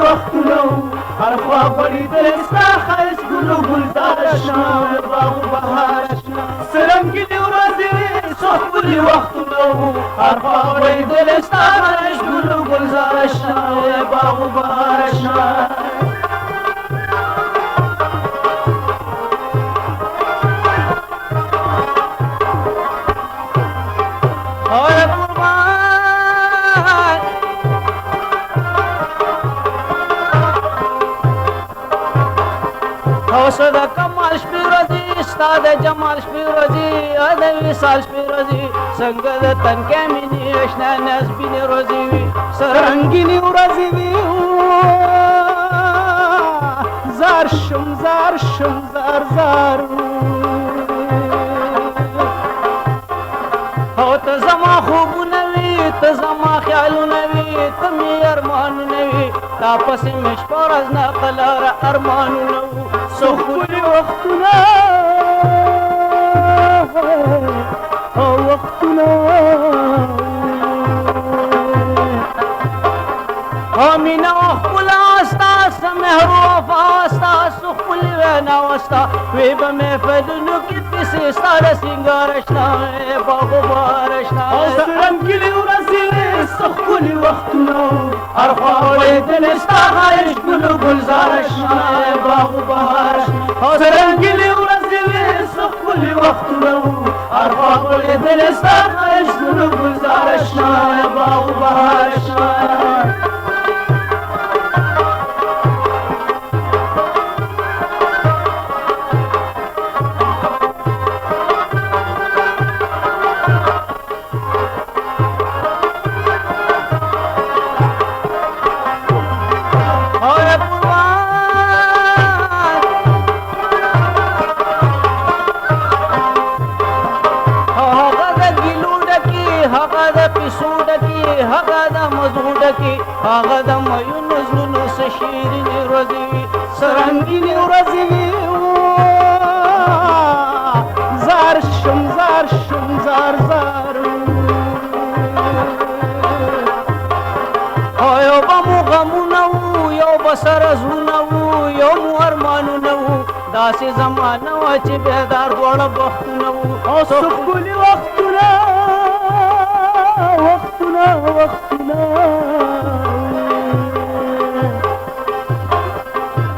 وختونه هر خوا غوړېدل ستا ښایست ګل و ګلزار اشنا باغ و بهار اشنا سرنګینې ورځې وې څو ښکلي وختونه هر خوا غوړېدل ستا ښایست ګل و ګلزار اشنا باغ و بهار اشنا اوس د کمال شپې ورځې ستا د جمال شپې ورځې د وصال شپې ورځې څنګه د تنکۍ مینې اشنا نسبینې ورځې وي سرنګینې ورځې وي زار شم زار شم زار زار او ته زما خوبونه وي ته زما خیالونه وي ته مې ارمانونه وي تا پسې مې شپه ورځ نه قلاره ارمانونه وو څو ښکلي وختونه او وختونه او مینه او ښکلا ستا څه مهر و وفا ستا څو ښکلې وینا وه ستا وی به محفلونو کې کیسې ستا د سینګار اشنا باغ و بهار اشنا او سرنګینې ورځې وې څه ښکلي وختونه هر خوا غوړېدل ستا ښایست ګل و ګلزار اشنا باغ و بهار اشنا او سرنګینې ورځې وې څه ښکلي وختونه هر خوا غوړېدل ستا ښایست ګل و ګلزار اشنا باغ و بهار اشنا هغه د میونو زړونو څه شیرینې ورځې وي سرنګینې ورځې وي زار شم زار شم زار زار او یو به مو غمونه وو یو به سره زړونه وو یو مو ارمانونه وو داسې زمانه وه چې بیدار دواړه بختونه وو او څه ښکلي وختونه وختونه وختونه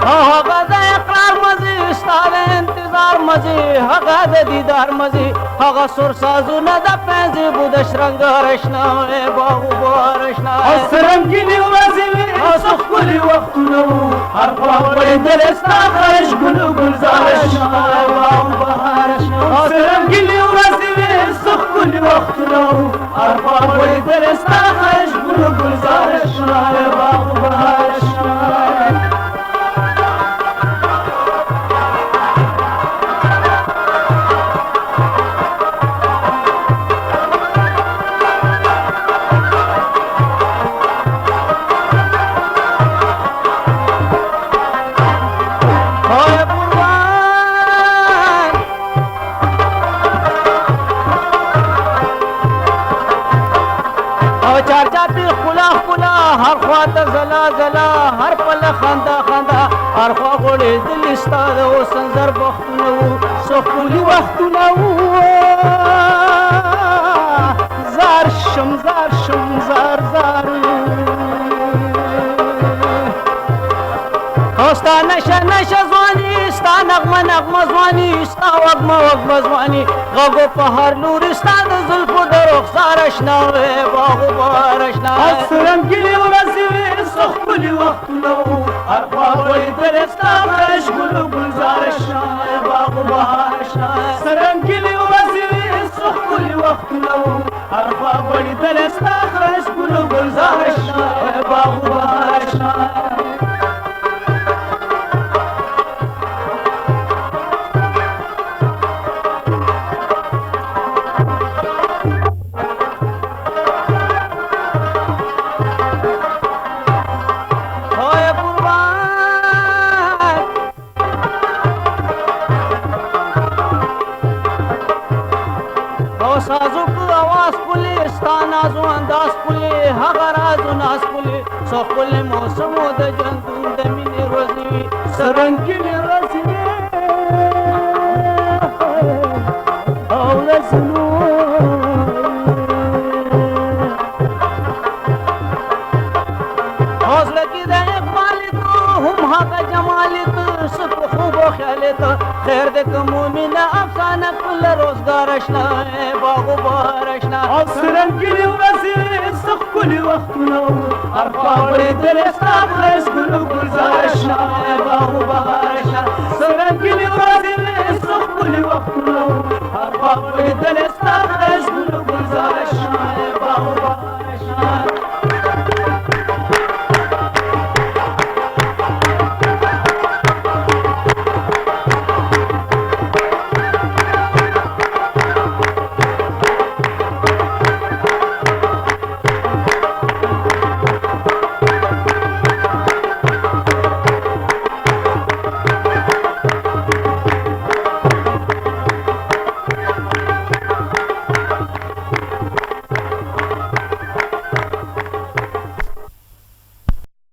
هغه د اقرار مزې ستا د انتظار مزې هغه د دیدار مزې هغه سور سازونه د پنځې بو د شرنګار اشنا باغ و بهار اشنا او سرنګینې ورځې وې او څه ښکلي وختونه هر خوا غوړېدل ستا ښایست ګل و ګلزار اشنا باغ و بهار اشنا او سرنګینې ورځې وې څه ښکلي وختونه هر خوا غوړېدل ستا ښایست ګل و ګلزار اشنا باغ و بهار اشنا هر خوا ته زلا زلا هر پله خندا خندا هر خوا غوړېدلې ستا د حسن زر بختونه وو څه ښکلي وختونه وو زار شم زار شم زار زار او ستا نشه نشه ځواني ستا نغمه نغمه ځواني ستا وږمه وږمه ځواني غږ په هر لوري ستا د زلفو د رخسار اشنا باغ و بهار اشنا او سرنګینې ورځې وې څه ښکلي وختونه هر خوا غوړېدل ستا ښایست ګل و ګلزار اشنا باغ و بهار اشنا سرنګینې ورځې وې څه ښکلي وختونه هر خوا غوړېدل ستا ښایست ګل و ګلزار اشنا باغ و بهار اشنا سازو کو आवाज پلی ستا نازو انداز پلی هغه راز و ناز پلی څه خپل موسم د ژوندون د مینې ورځې وي سرنګینې ورځې او رسنو حوصله کې د اقبال تو هم هغه جمال تو سپ خوب و خیال تو خیر د مومنه افسانه کل روزګار اشنا باغ و بهار اشنا او سرنګینې ورځې ښکلي وختونه هر خوا اورېدل ستا ښایست ګلو ګلزار اشنا باغ و